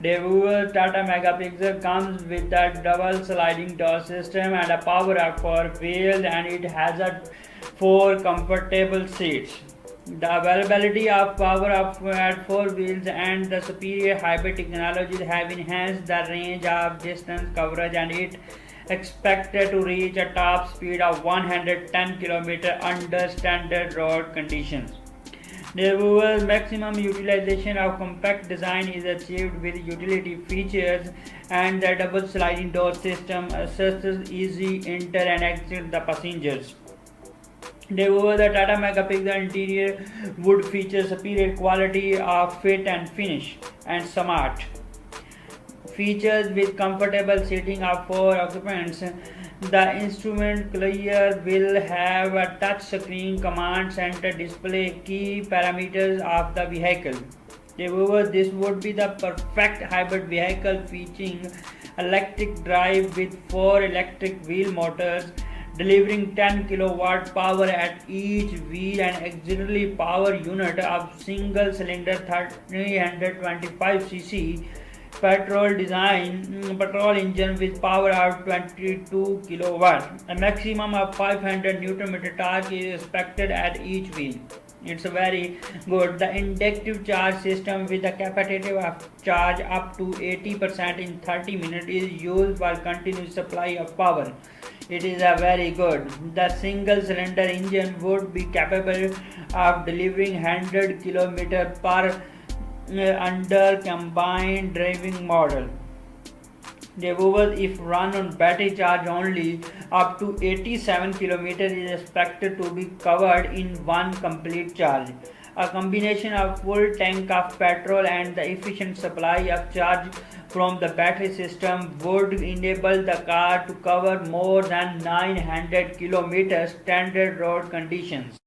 The Tata Megapixel comes with a double sliding door system and a power up for wheels, and it has four comfortable seats. The availability of power up at four wheels and the superior hybrid technologies have enhanced the range of distance coverage, and it expected to reach a top speed of 110 km under standard road conditions. The maximum utilization of compact design is achieved with utility features, and the double sliding door system assists easy enter and exit the passengers. The Tata Megapixel interior would feature superior quality of fit and finish and smart features with comfortable seating of four occupants. The instrument cluster will have a touch screen command center display key parameters of the vehicle. This would be the perfect hybrid vehicle featuring electric drive with four electric wheel motors delivering 10 kilowatt power at each wheel, and auxiliary power unit of single cylinder 325 cc petrol engine with power of 22 kilowatt. A maximum of 500 Newton meter torque is expected at each wheel. It's very good. The inductive charge system with the capacity of charge up to 80% in 30 minutes is used for continuous supply of power. It is a very good. The single cylinder engine would be capable of delivering 100 km per under combined driving model. If run on battery charge only, up to 87 km is expected to be covered in one complete charge. A combination of full tank of petrol and the efficient supply of charge from the battery system would enable the car to cover more than 900 km standard road conditions.